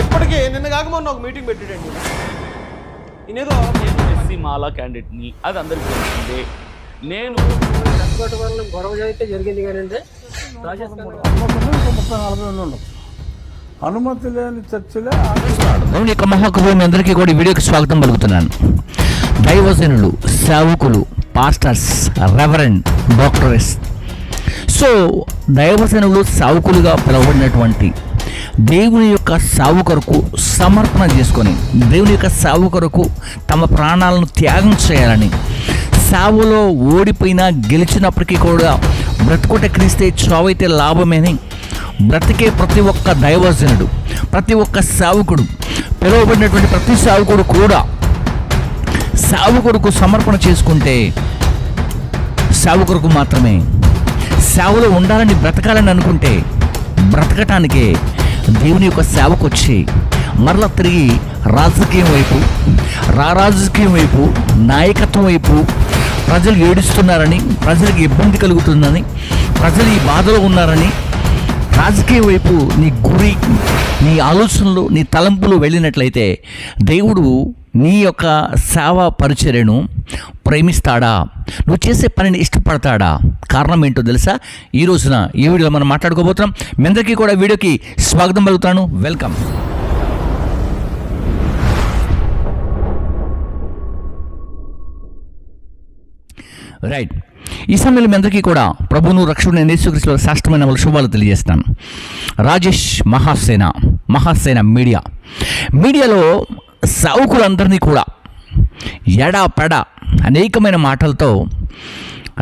ఇప్పటికే నిన్న కాక మొన్న ఒక మీటింగ్ పెట్టాడండి. నేనేదో ఎస్సీ మాలా క్యాండిడేట్ని, అది అందరికీ తెలిసిందే. నేను గొడవ అయితే జరిగింది కానీ అనుమతి లేని చర్చలే. దేవుని యొక్క మహాకృప అందరికీ కూడా ఈ వీడియోకి స్వాగతం పలుకుతున్నాను. దైవజనులు, సేవకులు, పాస్టర్స్, రెవరెండ్, డాక్టర్స్, సో దైవజనులు సేవకులుగా పిలువబడినటువంటి దేవుని యొక్క సేవ కొరకు సమర్పణ చేసుకొని దేవుని యొక్క సేవ కొరకు తమ ప్రాణాలను త్యాగం చేయాలని, సేవలో ఓడిపోయినా గెలిచినప్పటికీ కూడా బ్రతుకుట క్రీస్తే చావైతే లాభమేని బ్రతికే ప్రతి ఒక్క దైవజనుడు, ప్రతి ఒక్క సేవకుడు, పిలువబడినటువంటి ప్రతి సేవకుడు కూడా సేవకుడుకు సమర్పణ చేసుకుంటే సేవకుడుకు మాత్రమే. సేవలో ఉండాలని బ్రతకాలని అనుకుంటే బ్రతకటానికే దేవుని యొక్క సేవకు వచ్చి మరలా తిరిగి రాజకీయం వైపు, రాజకీయం వైపు, నాయకత్వం వైపు ప్రజలు ఏడుస్తున్నారని, ప్రజలకు ఇబ్బంది కలుగుతుందని, ప్రజలు ఈ బాధలో ఉన్నారని రాజకీయ వైపు నీ గురి, నీ ఆలోచనలు, నీ తలంపులు వెళ్ళినట్లయితే దేవుడు నీ యొక్క సేవ పరిచర్యను ప్రేమిస్తాడా? నువ్వు చేసే పనిని ఇష్టపడతాడా? కారణం ఏంటో తెలుసా? ఈ రోజున ఈ వీడియోలో మనం మాట్లాడుకోబోతున్నాం. మీ అందరికీ కూడా వీడియోకి స్వాగతం పలుకుతాను. వెల్కమ్. రైట్, ఈ సమయంలో మీ అందరికీ కూడా ప్రభువును రక్షకుడైన యేసుక్రీస్తులో శ్రేష్టమైన శుభాలు తెలియజేస్తాను. రాజేష్ మహాసేన మీడియాలో సేవకులందరినీ కూడా ఎడాపెడ అనేకమైన మాటలతో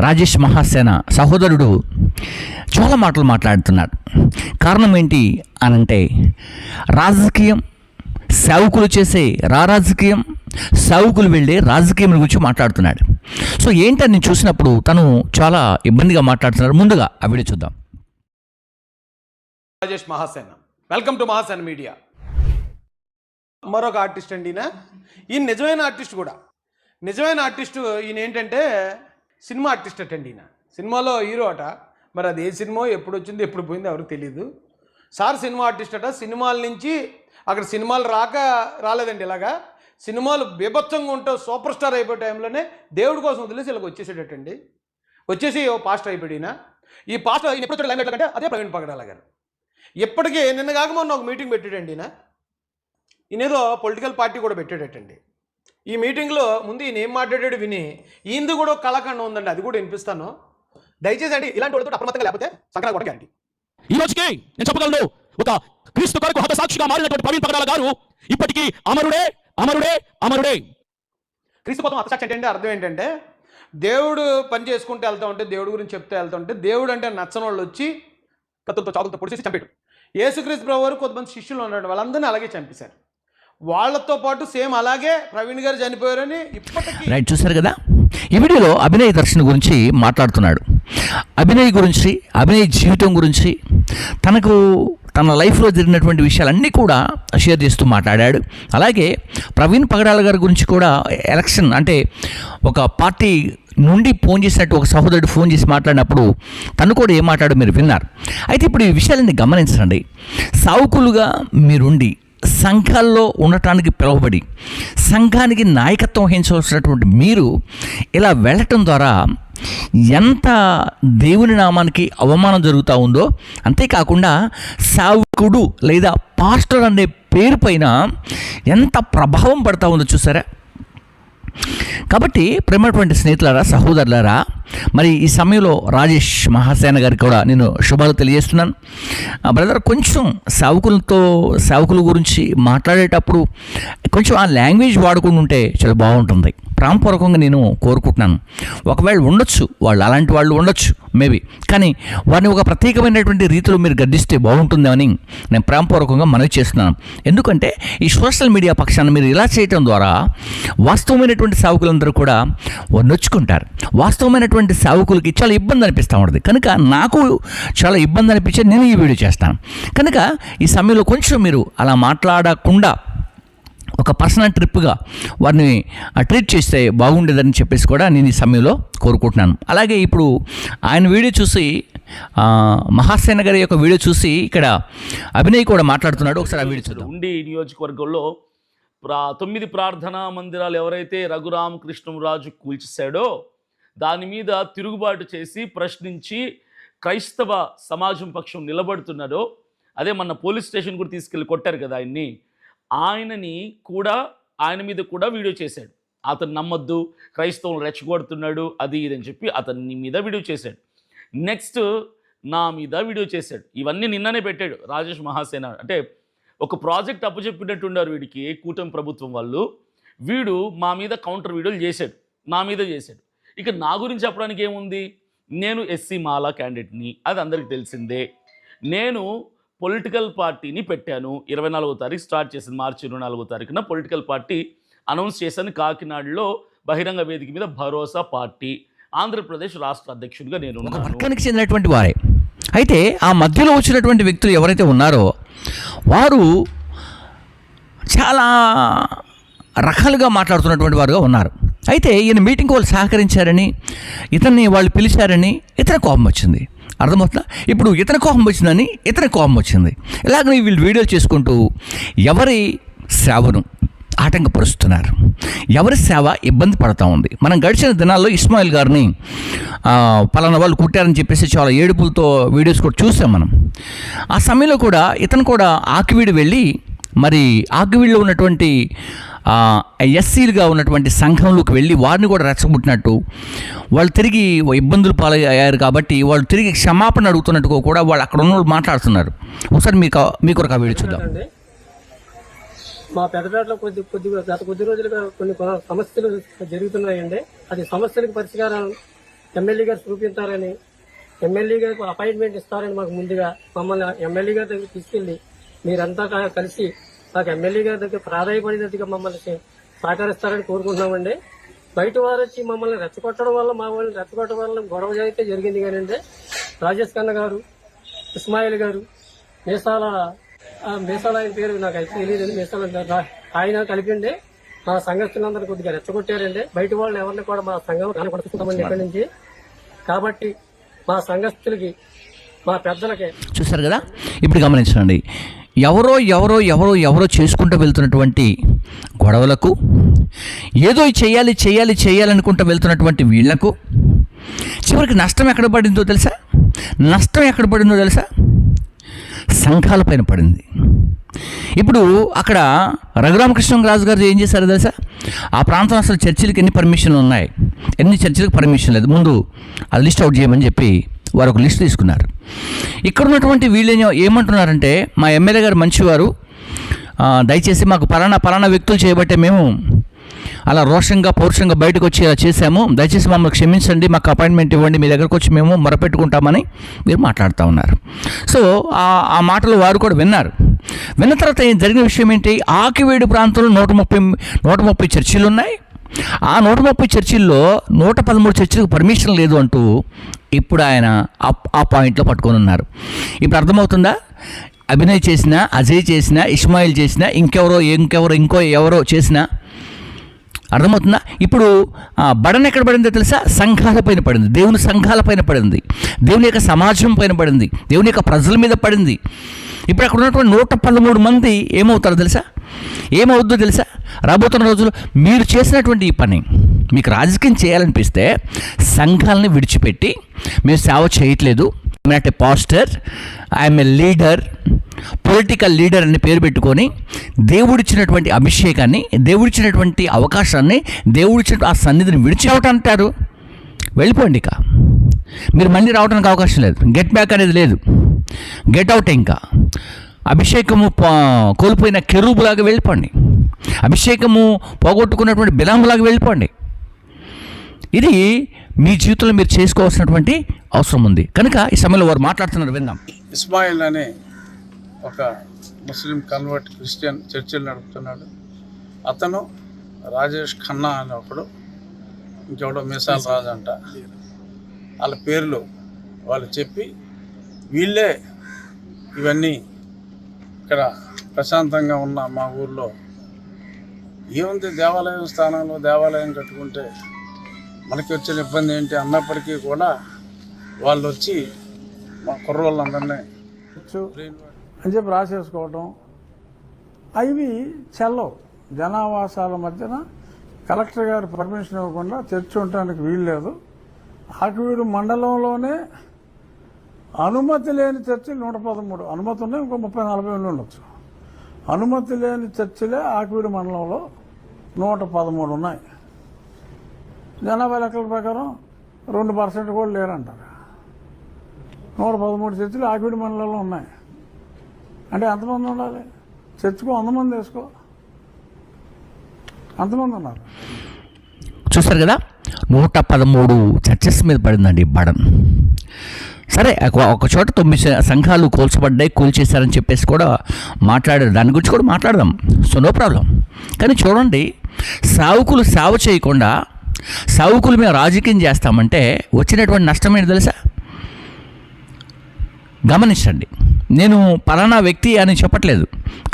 రాజేష్ మహాసేన సహోదరుడు చాలా మాటలు మాట్లాడుతున్నాడు. కారణం ఏంటి అనంటే రాజకీయం, సేవకులు చేసే రాజకీయం, సేవకులు వెళ్ళే రాజకీయం గురించి మాట్లాడుతున్నాడు. సో ఏంటని నేను చూసినప్పుడు తను చాలా ఇబ్బందిగా మాట్లాడుతున్నాడు. ముందుగా ఆ వీడియో చూద్దాం. Rajesh Mahasena, welcome to Mahasena media. మరొక ఆర్టిస్ట్ అండి ఈయన నిజమైన ఆర్టిస్ట్ కూడా. నిజమైన ఆర్టిస్టు ఈయన ఏంటంటే సినిమా ఆర్టిస్ట్ అటండి. ఈయన సినిమాలో హీరో అట. మరి అది ఏ సినిమా, ఎప్పుడు వచ్చింది, ఎప్పుడు పోయింది ఎవరికి తెలియదు. సార్ సినిమా ఆర్టిస్ట్ అట. సినిమాల నుంచి అక్కడ సినిమాలు రాలేదండి. ఇలాగా సినిమాలు బీభత్సంగా ఉంటూ సూపర్ స్టార్ అయిపోయే టైంలోనే దేవుడి కోసం వదిలేసి ఇలాగ వచ్చేసేటండి. వచ్చేసి ఓ పాస్టర్ అయిపోయినా. ఈ పాస్టర్ ఆయన ఎప్పుడు లైన్ ఎట్లంటే అదే ప్రవీణ్ పగడాల గారు. ఇప్పటికే నిన్న కాక మొన్న ఒక మీటింగ్ పెట్టాడండి. ఈయనేదో పొలిటికల్ పార్టీ కూడా పెట్టాడటండి. ఈ మీటింగ్లో ముందు ఈయన ఏం మాట్లాడాడు విని ఈయనది కూడా ఒక కళాఖండం ఉందండి, అది కూడా వినిపిస్తాను. దయచేసి అండి ఇలాంటి వాళ్ళతో అప్రమత్తంగా లేకపోతే సంక్రాంతి కూడా గ్యారంటీ. ఈ రోజుకి నేను చెప్పగలను, ఒక క్రీస్తు కొరకు హతసాక్షిగా మారినటువంటి ప్రవీణ్ పగడాల గారు ఇప్పటికీ అమరుడే. క్రీస్తు కోసం హతసాక్షి అంటే అర్థం ఏంటంటే దేవుడు పని చేసుకుంటూ వెళ్తూ ఉంటే, దేవుడి గురించి చెప్తూ వెళ్తూ ఉంటే, దేవుడు అంటే నచ్చని వాళ్ళు వచ్చి కత్తులతో చాకులతో పొడిచేసి చంపాడు. యేసుక్రీస్తు ప్రభు వారు కొంతమంది శిష్యులు ఉన్నాడు, వాళ్ళందరినీ అలాగే చంపేశారు. వాళ్ళతో పాటు సేమ్ అలాగే ప్రవీణ్ గారు చనిపోయారని ఇప్పటికీ. రైట్, చూసారు కదా. ఈ వీడియోలో అభినయ్ దర్శన్ గురించి మాట్లాడుతున్నాడు. అభినయ్ గురించి, అభినయ్ జీవితం గురించి, తన లైఫ్లో జరిగినటువంటి విషయాలన్నీ కూడా షేర్ చేస్తూ మాట్లాడాడు. అలాగే ప్రవీణ్ పగడాల గారి గురించి కూడా ఎలక్షన్ అంటే ఒక పార్టీ నుండి ఫోన్ చేసినట్టు ఒక సహోదరుడు ఫోన్ చేసి మాట్లాడినప్పుడు తను కూడా ఏం మాట్లాడో మీరు విన్నారు. అయితే ఇప్పుడు ఈ విషయాలన్నీ గమనించండి. సావుకులుగా మీరుండి సంఘాల్లో ఉండటానికి పిలువబడి సంఘానికి నాయకత్వం వహించవలసినటువంటి మీరు ఇలా వెళ్ళటం ద్వారా ఎంత దేవుని నామానికి అవమానం జరుగుతూ ఉందో, అంతేకాకుండా సావుకుడు లేదా పాస్టర్ అనే పేరు పైన ఎంత ప్రభావం పడుతూ ఉందో చూసారా. కాబట్టి ప్రేమటువంటి స్నేహితులారా, సహోదరులారా, మరి ఈ సమయంలో రాజేష్ మహాసేన గారికి కూడా నేను శుభాలు తెలియజేస్తున్నాను. బ్రదర్, కొంచెం సేవకుల గురించి మాట్లాడేటప్పుడు కొంచెం ఆ లాంగ్వేజ్ వాడుకుని ఉంటే చాలా బాగుంటుంది. ప్రాణపూర్వకంగా నేను కోరుకుంటున్నాను. ఒకవేళ ఉండొచ్చు, వాళ్ళు అలాంటి వాళ్ళు ఉండొచ్చు మేబీ, కానీ వారిని ఒక ప్రత్యేకమైనటువంటి రీతిలో మీరు గద్దిస్తే బాగుంటుందని నేను ప్రాణపూర్వకంగా మనవి చేస్తున్నాను. ఎందుకంటే ఈ సోషల్ మీడియా పక్షాన మీరు ఇలా చేయటం ద్వారా వాస్తవమైనటువంటి సేవకులందరూ కూడా నొచ్చుకుంటారు. వాస్తవమైనటువంటి సేవకులకి చాలా ఇబ్బంది అనిపిస్తూ ఉంటుంది. కనుక నాకు చాలా ఇబ్బంది అనిపించే నేను ఈ వీడియో చేస్తాను. కనుక ఈ సమయంలో కొంచెం మీరు అలా మాట్లాడకుండా ఒక పర్సనల్ ట్రిప్గా వారిని ట్రీట్ చేస్తే బాగుండేదని చెప్పేసి కూడా నేను ఈ సమయంలో కోరుకుంటున్నాను. అలాగే ఇప్పుడు ఆయన వీడియో చూసి మహాసేన గారి యొక్క వీడియో చూసి ఇక్కడ అభినయ్ కూడా మాట్లాడుతున్నాడు. ఒకసారి ఆ వీడియో చూద్దాం. ఉండి నియోజకవర్గంలో 9 ప్రార్థనా మందిరాలు ఎవరైతే రఘురామకృష్ణరాజు కూల్చేశాడో దాని మీద తిరుగుబాటు చేసి ప్రశ్నించి క్రైస్తవ సమాజం పక్షం నిలబడుతున్నాడో, అదే మన పోలీస్ స్టేషన్ కూడా తీసుకెళ్ళి కొట్టారు కదా ఆయన మీద కూడా వీడియో చేశాడు. అతను నమ్మొద్దు, క్రైస్తవులు రెచ్చగొడుతున్నాడు అది ఇదని చెప్పి అతని మీద వీడియో చేశాడు. నెక్స్ట్ నా మీద వీడియో చేశాడు. ఇవన్నీ నిన్ననే పెట్టాడు రాజేష్ మహాసేన. అంటే ఒక ప్రాజెక్ట్ అప్పచెప్పినట్టున్నారు వీడికి కూటమి ప్రభుత్వం వాళ్ళు. వీడు మా మీద కౌంటర్ వీడియోలు చేశాడు, నా మీద చేశాడు. ఇక నా గురించి చెప్పడానికి ఏముంది? నేను ఎస్సీ మాలా క్యాండిడేట్ని, అది అందరికీ తెలిసిందే. నేను పొలిటికల్ పార్టీని పెట్టాను. 24వ తారీఖు స్టార్ట్ చేసింది, మార్చి 24వ తారీఖున పొలిటికల్ పార్టీ అనౌన్స్ చేశాను. కాకినాడలో బహిరంగ వేదిక మీద భరోసా పార్టీ ఆంధ్రప్రదేశ్ రాష్ట్ర అధ్యక్షుడిగా నేను వర్గానికి చెందినటువంటి వారే. అయితే ఆ మధ్యలో వచ్చినటువంటి వ్యక్తులు ఎవరైతే ఉన్నారో వారు చాలా రకాలుగా మాట్లాడుతున్నటువంటి వారుగా ఉన్నారు. అయితే ఈయన మీటింగ్కి వాళ్ళు సహకరించారని, ఇతన్ని వాళ్ళు పిలిచారని ఇతని కోపం వచ్చింది. అర్థమవుతుందా? ఇప్పుడు ఇతని కోపం వచ్చిందని ఇతని కోపం వచ్చింది. ఇలాగ వీళ్ళు వీడియోలు చేసుకుంటూ ఎవరి సేవను ఆటంకపరుస్తున్నారు, ఎవరి సేవ ఇబ్బంది పడుతూ ఉంది. మనం గడిచిన దినాల్లో ఇస్మాయిల్ గారిని పలానా వాళ్ళు కుట్టారని చెప్పేసి చాలా ఏడుపులతో వీడియోస్ కూడా చూసాం మనం. ఆ సమయంలో కూడా ఇతను కూడా ఆకివీడు వెళ్ళి మరి ఆకివీడులో ఉన్నటువంటి ఎస్సీలుగా ఉన్నటువంటి సంఘంలోకి వెళ్ళి వారిని కూడా రెచ్చగొట్టినట్టు, వాళ్ళు తిరిగి ఇబ్బందులు పాలయ్యారు కాబట్టి వాళ్ళు తిరిగి క్షమాపణ అడుగుతున్నట్టుగా కూడా వాళ్ళు అక్కడ ఉన్న వాళ్ళు మాట్లాడుతున్నారు. ఒకసారి మీకు ఒక వీడియో చూద్దాం. మా పెద్దపేటలో గత కొద్ది రోజులుగా కొన్ని సమస్యలు జరుగుతున్నాయండి. అది సమస్యలకు పరిష్కారం ఎమ్మెల్యే గారు చూపించారని, ఎమ్మెల్యే గారికి అపాయింట్మెంట్ ఇస్తారని మాకు ముందుగా మమ్మల్ని ఎమ్మెల్యే గారి దగ్గర తీసుకెళ్లి మీరంతా కలిసి మాకు ఎమ్మెల్యే గారి దగ్గర ప్రాధాయపడినట్టుగా మమ్మల్ని సహకరిస్తారని కోరుకుంటున్నామండి. బయట వారు వచ్చి మమ్మల్ని రెచ్చగొట్టడం వల్ల, మా వాళ్ళని రెచ్చగొట్టడం వల్ల గొడవ అయితే జరిగింది. కానీ రాజేష్ ఖన్నా గారు, ఇస్మాయిల్ గారు, మీసాల ఆయన పేరు నాకు అయితే తెలియదు, మీసాల ఆయన కలిపిండి మా సంఘస్థులందరూ కొద్దిగా రెచ్చగొట్టారండి. బయట వాళ్ళు ఎవరిని కూడా మా సంఘం కనపడుతుంటామండి ఇక్కడి నుంచి. కాబట్టి మా సంఘస్థులకి, మా పెద్దలకి చూసారు కదా. ఇప్పుడు గమనించండి, ఎవరో ఎవరో ఎవరో ఎవరో చేసుకుంటూ వెళ్తున్నటువంటి గొడవలకు, ఏదో చేయాలి చేయాలి చేయాలనుకుంటూ వెళ్తున్నటువంటి వీళ్లకు చివరికి నష్టం ఎక్కడ పడిందో తెలుసా? సంఘాలపైన పడింది. ఇప్పుడు అక్కడ రఘురామకృష్ణరాజు గారు ఏం చేశారో తెలుసా? ఆ ప్రాంతం అసలు చర్చిలకు ఎన్ని పర్మిషన్లు ఉన్నాయి, ఎన్ని చర్చిలకు పర్మిషన్ లేదు, ముందు అది లిస్ట్ అవుట్ చేయమని చెప్పి వారు ఒక లిస్ట్ తీసుకున్నారు. ఇక్కడ ఉన్నటువంటి వీళ్ళు ఏమంటున్నారంటే, మా ఎమ్మెల్యే గారు మంచివారు, దయచేసి మాకు పలానా వ్యక్తులు చేయబట్టే మేము అలా రోషంగా పౌరుషంగా బయటకు వచ్చి ఇలా చేశాము, దయచేసి మమ్మల్ని క్షమించండి, మాకు అపాయింట్మెంట్ ఇవ్వండి, మీ దగ్గరకు వచ్చి మేము మొరపెట్టుకుంటామని మీరు మాట్లాడుతూ ఉన్నారు. సో ఆ మాటలు వారు కూడా విన్నారు. విన్న తర్వాత జరిగిన విషయం ఏంటి? ఆకివీడు ప్రాంతంలో 130 చర్చిలు ఉన్నాయి. ఆ 130 చర్చిల్లో 113 చర్చిలకు పర్మిషన్ లేదు అంటూ ఇప్పుడు ఆయన ఆ పాయింట్లో పట్టుకొని ఉన్నారు. ఇప్పుడు అర్థమవుతుందా? అభినయ్ చేసినా, అజయ్ చేసినా, ఇస్మాయిల్ చేసినా, ఇంకో ఎవరో చేసినా అర్థమవుతుందా? ఇప్పుడు బడన్ ఎక్కడ పడిందో తెలుసా? సంఘాలపైన పడింది, దేవుని సంఘాలపైన పడింది, దేవుని యొక్క సమాజం పైన పడింది, దేవుని యొక్క ప్రజల మీద పడింది. ఇప్పుడు అక్కడ ఉన్నటువంటి 113 మంది ఏమవుతారో తెలుసా? ఏమవుద్దో తెలుసా? రాబోతున్న రోజుల్లో మీరు చేసినటువంటి ఈ పని, మీకు రాజకీయం చేయాలనిపిస్తే సంఘాలని విడిచిపెట్టి మేము సేవ చేయట్లేదు, I'm a pastor, I'm a leader, political leader అని పేరు పెట్టుకొని దేవుడిచ్చినటువంటి అభిషేకాన్ని, దేవుడిచ్చినటువంటి అవకాశాన్ని, దేవుడిచ్చిన ఆ సన్నిధిని విడిచిరావటం అంటారు. వెళ్ళిపోండి, ఇక మీరు మళ్ళీ రావడానికి అవకాశం లేదు. గెట్ బ్యాక్ అనేది లేదు, గెట్ అవుట్. ఇంకా అభిషేకము కోల్పోయిన కెరూబులాగా వెళ్ళిపోండి, అభిషేకము పోగొట్టుకున్నటువంటి బిలాములాగా వెళ్ళిపోండి. ఇది మీ జీవితంలో మీరు చేసుకోవాల్సినటువంటి అవసరం ఉంది. కనుక ఈ సమయంలో వారు మాట్లాడుతున్నారు, విందాం. ఇస్మాయిల్ అనే ఒక ముస్లిం కన్వర్ట్ క్రిస్టియన్ చర్చిలు నడుపుతున్నాడు. అతను రాజేష్ ఖన్నా అనే ఒకడు, ఇంకెవడో మీసాల రాజు అంట, వాళ్ళ పేర్లు వాళ్ళు చెప్పి వీళ్ళే ఇవన్నీ ఇక్కడ ప్రశాంతంగా ఉన్న మా ఊర్లో ఏముంది, దేవాలయం స్థానంలో దేవాలయం కట్టుకుంటే మనకి వచ్చిన ఇబ్బంది ఏంటి అన్నప్పటికీ కూడా వాళ్ళు వచ్చి మా కుర్రోళ్ళందరినీ అని చెప్పి రాసేసుకోవటం అవి చెల్లవు. జనావాసాల మధ్యన కలెక్టర్ గారు పర్మిషన్ ఇవ్వకుండా చర్చ్ ఉండటానికి వీలు లేదు. ఆకివీడు మండలంలోనే అనుమతి లేని చర్చిలు 113, అనుమతి ఉన్నాయి ఇంకో 30-40 ఉండొచ్చు. అనుమతి లేని చర్చిలే ఆకివీడు మండలంలో 113 ఉన్నాయి. జనాభా లెక్కల ప్రకారం 2% కూడా లేరంటారు. 113 చర్చిలు ఆకివీడు మండలంలో ఉన్నాయి. అంటే ఎంతమంది ఉండాలి? చర్చకు 100 మంది వేసుకో, అంతమంది ఉన్నారు. చూస్తారు కదా, 113 చర్చెస్ మీద పడిందండి బడన్. సరే, ఒక చోట 9 సంఘాలు కూల్చేశారని చెప్పేసి కూడా మాట్లాడారు. దాని గురించి కూడా మాట్లాడదాం, సో నో ప్రాబ్లం. కానీ చూడండి, సావుకులు సేవ చేయకుండా సావుకులు మేము రాజకీయం చేస్తామంటే వచ్చినటువంటి నష్టం ఏంటి తెలుసా? గమనించండి, నేను పలానా వ్యక్తి అని చెప్పట్లేదు,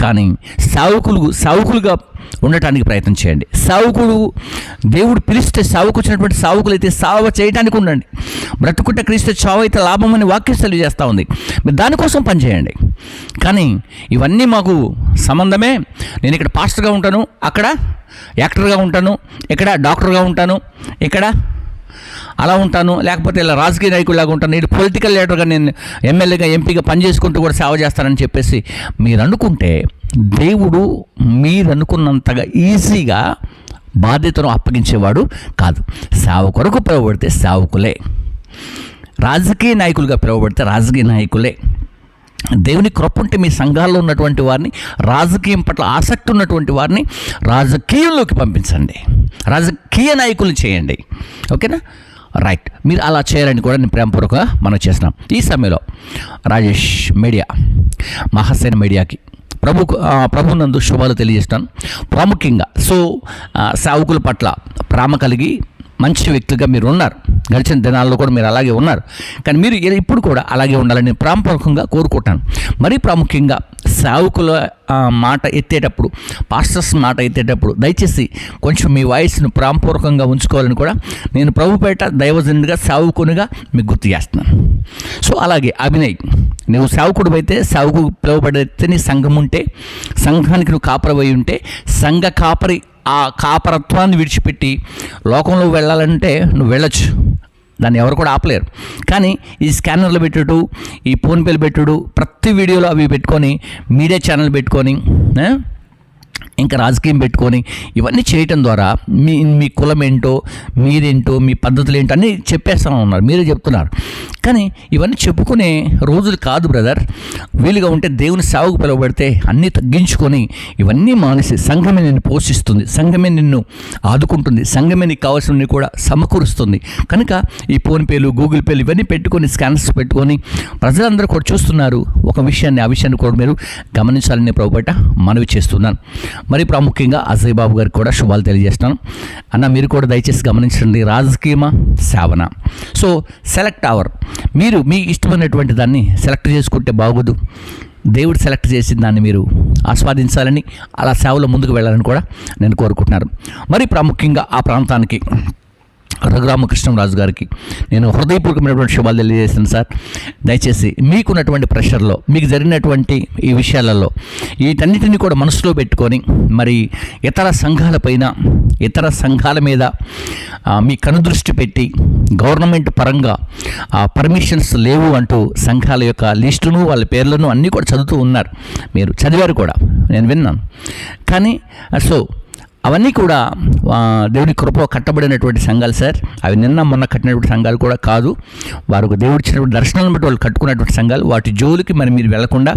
కానీ సావుకులుగా ఉండటానికి ప్రయత్నం చేయండి. సావుకుడు దేవుడు పిలిస్తే సావుకు వచ్చినటువంటి సావుకులు అయితే సావ చేయడానికి ఉండండి. బ్రతుకుంటే క్రీస్తు చావు అయితే లాభం అని వాక్యం తెలియజేస్తూ ఉంది. మీరు దానికోసం పనిచేయండి. కానీ ఇవన్నీ మాకు సంబంధమే. నేను ఇక్కడ పాస్టర్గా ఉంటాను, అక్కడ యాక్టర్గా ఉంటాను, ఇక్కడ డాక్టర్గా ఉంటాను, ఇక్కడ అలా ఉంటాను, లేకపోతే ఇలా రాజకీయ నాయకుడిలాగా ఉంటాను, ఇటు పొలిటికల్ లీడర్గా నేను ఎమ్మెల్యేగా ఎంపీగా పనిచేసుకుంటూ కూడా సేవ చేస్తానని చెప్పేసి మీరు అనుకుంటే దేవుడు మీరు అనుకున్నంతగా ఈజీగా బాధ్యతను అప్పగించేవాడు కాదు. సేవ కొరకు పిలువబడితే సేవకులే, రాజకీయ నాయకులుగా పిలువబడితే రాజకీయ నాయకులే. దేవుని కృప ఉంటే మీ సంఘాల్లో ఉన్నటువంటి వారిని, రాజకీయం పట్ల ఆసక్తి ఉన్నటువంటి వారిని రాజకీయంలోకి పంపించండి, రాజకీయ నాయకులు చేయండి. ఓకేనా? రైట్. మీరు అలా చేయాలని కూడా నేను ప్రేమపూర్వకంగా మనం చేస్తున్నాం. ఈ సమయంలో రాజేష్ మీడియా, మహాసేన మీడియాకి ప్రభునందు శుభాలు తెలియజేస్తాను. ప్రాముఖ్యంగా సేవకుల పట్ల ప్రేమ కలిగి మంచి వ్యక్తులుగా మీరు ఉన్నారు. గడిచిన దినాల్లో కూడా మీరు అలాగే ఉన్నారు. కానీ మీరు ఇప్పుడు కూడా అలాగే ఉండాలని ప్రాముఖ్యంగా కోరుకుంటాను. మరీ ప్రాముఖ్యంగా సేవకుల మాట ఎత్తేటప్పుడు, పాస్టర్స్ మాట ఎత్తేటప్పుడు దయచేసి కొంచెం మీ వాయిస్ను ప్రాముఖ్యంగా ఉంచుకోవాలని కూడా నేను ప్రభుపేట దైవజనుడిగా సేవకునిగా మీకు గుర్తు చేస్తున్నాను. సో అలాగే అభినయ్, నువ్వు సేవకుడు అయితే, సేవకు పిలువబడితే, నీ సంఘం ఉంటే, సంఘానికి నువ్వు కాపరవై ఉంటే, సంఘ కాపరి ఆ కాపరత్వాన్ని విడిచిపెట్టి లోకంలో వెళ్ళాలంటే నువ్వు వెళ్ళొచ్చు, దాన్ని ఎవరు కూడా ఆపలేరు. కానీ ఈ స్కానర్లు పెట్టుడు, ఈ ఫోన్పేలు పెట్టుడు, ప్రతి వీడియోలో అవి పెట్టుకొని, మీడియా ఛానల్ పెట్టుకొని, ఇంకా రాజకీయం పెట్టుకొని ఇవన్నీ చేయటం ద్వారా మీ కులం ఏంటో, మీరేంటో, మీ పద్ధతులు ఏంటో అన్నీ చెప్పేస్తూ ఉన్నారు, మీరే చెప్తున్నారు. కానీ ఇవన్నీ చెప్పుకునే రోజులు కాదు బ్రదర్. వీలుగా ఉంటే దేవుని సేవకు పిలువబడితే అన్నీ తగ్గించుకొని ఇవన్నీ మానేసి, సంఘమే నిన్ను పోషిస్తుంది, సంఘమే నిన్ను ఆదుకుంటుంది, సంఘమే నీకు కావాల్సినవి కూడా సమకూరుస్తుంది. కనుక ఈ ఫోన్పేలు, గూగుల్ పేలు ఇవన్నీ పెట్టుకొని, స్కానర్స్ పెట్టుకొని ప్రజలందరూ కూడా చూస్తున్నారు. ఒక విషయాన్ని, ఆ విషయాన్ని కూడా మీరు గమనించాలని ప్రభుపేట మనవి చేస్తున్నాను. మరి ప్రాముఖ్యంగా అజయ్ బాబు గారికి కూడా శుభాలు తెలియజేస్తున్నాను. అన్న, మీరు కూడా దయచేసి గమనించండి, రాజకీయమా సేవన. సో సెలెక్ట్ మీరు మీ ఇష్టమైనటువంటి దాన్ని సెలెక్ట్ చేసుకుంటే బాగోదు. దేవుడు సెలెక్ట్ చేసిన దాన్ని మీరు ఆస్వాదించాలని, అలా సేవలో ముందుకు వెళ్ళాలని కూడా నేను కోరుకుంటున్నాను. మరి ప్రాముఖ్యంగా ఆ ప్రాంతానికి రఘురామకృష్ణరాజు గారికి నేను హృదయపూర్వకమైనటువంటి శుభాలు తెలియజేస్తాను సార్. దయచేసి మీకున్నటువంటి ప్రెషర్లో, మీకు జరిగినటువంటి ఈ విషయాలలో వీటన్నిటిని కూడా మనసులో పెట్టుకొని, మరి ఇతర సంఘాలపైన, ఇతర సంఘాల మీద మీ కనుదృష్టి పెట్టి, గవర్నమెంట్ పరంగా పర్మిషన్స్ లేవు అంటూ సంఘాల యొక్క లిస్టును, వాళ్ళ పేర్లను అన్నీ కూడా చదువుతూ ఉన్నారు. మీరు చదివారు కూడా, నేను విన్నాను. కానీ అవన్నీ కూడా దేవుడి కృప కట్టబడినటువంటి సంఘాలు సార్. అవి నిన్న మొన్న కట్టినటువంటి సంఘాలు కూడా కాదు. వారికి దేవుడు ఇచ్చినటువంటి దర్శనాలను బట్టి వాళ్ళు కట్టుకున్నటువంటి సంఘాలు. వాటి జోలికి మరి మీరు వెళ్లకుండా,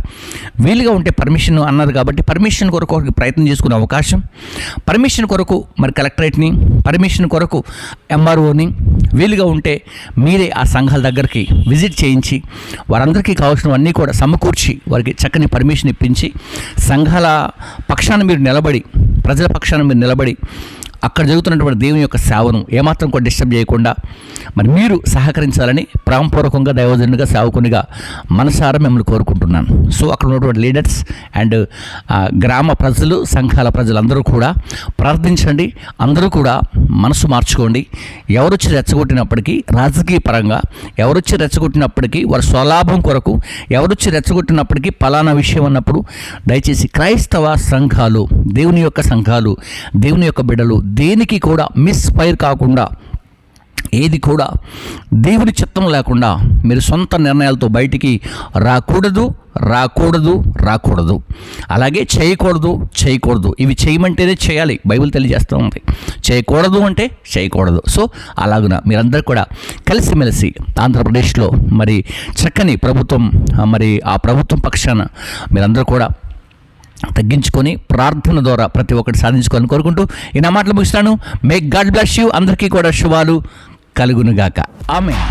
వీలుగా ఉంటే పర్మిషన్ అన్నారు కాబట్టి పర్మిషన్ కొరకు ప్రయత్నం చేసుకునే అవకాశం, పర్మిషన్ కొరకు మరి కలెక్టరేట్ని, పర్మిషన్ కొరకు ఎంఆర్ఓని, వీలుగా ఉంటే మీరే ఆ సంఘాల దగ్గరికి విజిట్ చేయించి వారందరికీ కావాల్సినవన్నీ కూడా సమకూర్చి వారికి చక్కని పర్మిషన్ ఇప్పించి, సంఘాల పక్షాన మీరు నిలబడి, ప్రజల పక్షాన మీరు నిలబడి అక్కడ జరుగుతున్నటువంటి దేవుని యొక్క సేవను ఏమాత్రం కూడా డిస్టర్బ్ చేయకుండా మరి మీరు సహకరించాలని ప్రేమపూర్వకంగా దైవజనుడిగా సేవకునిగా మనసారా మిమ్మల్ని కోరుకుంటున్నాను. సో అక్కడ ఉన్నటువంటి లీడర్స్ అండ్ గ్రామ ప్రజలు, సంఘాల ప్రజలందరూ కూడా ప్రార్థించండి. అందరూ కూడా మనసు మార్చుకోండి. ఎవరొచ్చి రెచ్చగొట్టినప్పటికీ రాజకీయ పరంగా, ఎవరొచ్చి రెచ్చగొట్టినప్పటికీ వారి స్వలాభం కొరకు, ఎవరొచ్చి రెచ్చగొట్టినప్పటికీ పలానా విషయం అన్నప్పుడు దయచేసి క్రైస్తవ సంఘాలు, దేవుని యొక్క సంఘాలు, దేవుని యొక్క బిడ్డలు దేనికి కూడా మిస్ఫైర్ కాకుండా, ఏది కూడా దేవుని చిత్తం లేకుండా మీరు సొంత నిర్ణయాలతో బయటికి రాకూడదు. అలాగే చేయకూడదు. ఇవి చేయమంటేనే చేయాలి, బైబిల్ తెలియజేస్తూ ఉంది. చేయకూడదు అంటే చేయకూడదు. సో అలాగున మీరందరూ కూడా కలిసిమెలిసి ఆంధ్రప్రదేశ్లో మరి చక్కని ప్రభుత్వం, మరి ఆ ప్రభుత్వం పక్షాన మీరందరూ కూడా తగ్గించుకొని ప్రార్థన ద్వారా ప్రతి ఒక్కటి సాధించుకోవాలని కోరుకుంటూ ఈ నా మాటలు ముగిస్తాను. May God bless you. అందరికీ కూడా శుభాలు కలుగునుగాక. ఆమేన్.